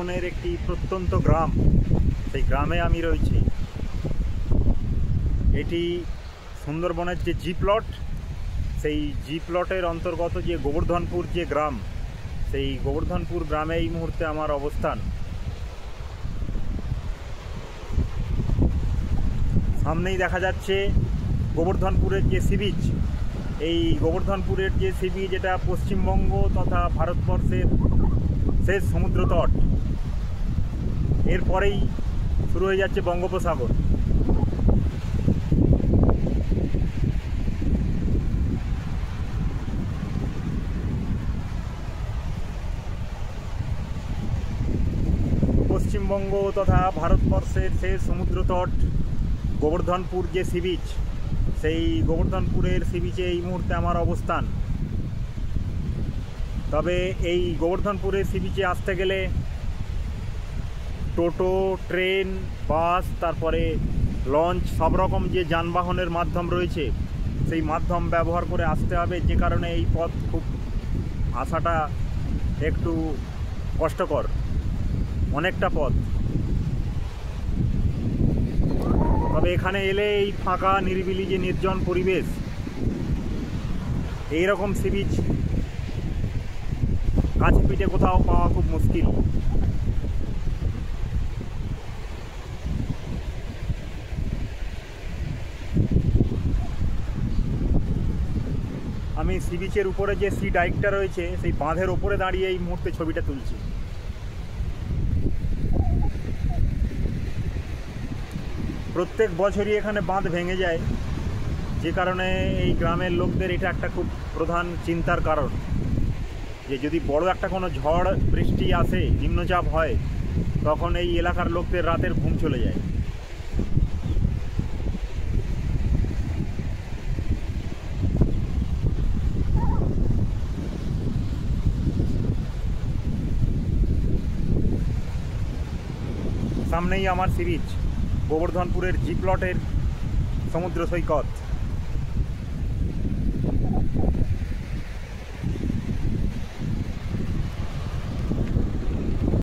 সুন্দরবনের একটি প্রত্যন্ত গ্রাম, সেই গ্রামে আমি রয়েছি। এটি সুন্দরবনের যে জি প্লট, সেই জি প্লটের অন্তর্গত যে গোবর্ধনপুর যে গ্রাম, সেই গোবর্ধনপুর গ্রামে এই মুহূর্তে আমার অবস্থান। সামনেই দেখা যাচ্ছে গোবর্ধনপুরের যে সি বিচ। এই গোবর্ধনপুরের যে সি বিচ, এটা পশ্চিমবঙ্গ তথা ভারতবর্ষের শেষ সমুদ্র তট। এরপরেই শুরু হয়ে যাচ্ছে বঙ্গোপসাগর। পশ্চিমবঙ্গ তথা ভারতবর্ষের শেষ সমুদ্র তট গোবর্ধনপুর যে সি বিচ, সেই গোবর্ধনপুরের সি বিচে এই মুহূর্তে আমার অবস্থান। তবে এই গোবর্ধনপুরের সি বিচে আসতে গেলে টোটো, ট্রেন, বাস, তারপরে লঞ্চ, সব রকম যে যানবাহনের মাধ্যম রয়েছে সেই মাধ্যম ব্যবহার করে আসতে হবে, যে কারণে এই পথ খুব আসাটা একটু কষ্টকর, অনেকটা পথ। তবে এখানে এলে এই ফাঁকা নিরিবিলি যে নির্জন পরিবেশ, এইরকম সি বিচ কাছে পিঠে কোথাও পাওয়া খুব মুশকিল। আমি সি বিচের উপরে যে সি ডাইকটা রয়েছে, সেই বাঁধের ওপরে দাঁড়িয়ে এই মুহূর্তে ছবিটা তুলছি। প্রত্যেক বছরই এখানে বাঁধ ভেঙে যায়, যে কারণে এই গ্রামের লোকদের এটা একটা খুব প্রধান চিন্তার কারণ, যে যদি বড় একটা কোনো ঝড় বৃষ্টি আসে, নিম্নচাপ হয়, তখন এই এলাকার লোকদের রাতের ঘুম চলে যায়। সামনেই আমার সি বিচ, গোবর্ধনপুরের জি প্লটের সমুদ্র সৈকত।